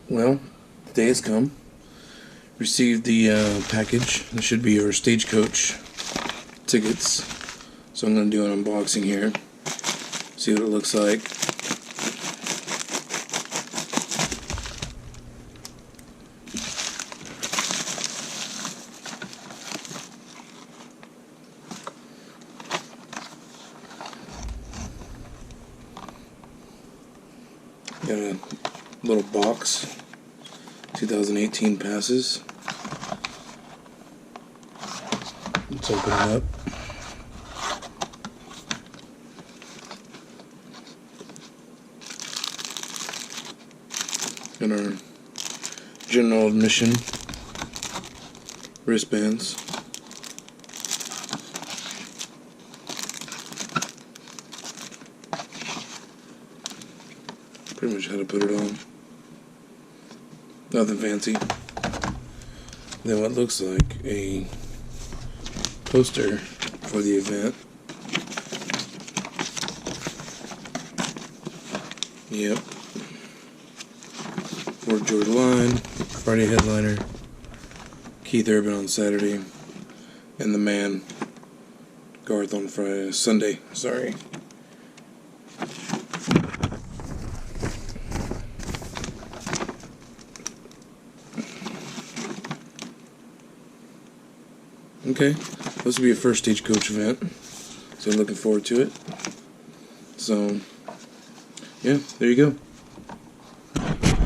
Well, the day has come. Received the package. This should be your Stagecoach tickets. So I'm going to do an unboxing here. See what it looks like. Got a little box. 2018 passes. Let's open it up. Got our general admission wristbands. Pretty much how to put it on. Nothing fancy. Then what looks like a poster for the event. Yep. 4th of July line, Friday headliner, Keith Urban on Saturday, and the man, Garth on Sunday. Sorry. Okay, this will be a first Stagecoach event, so I'm looking forward to it. So, yeah, there you go.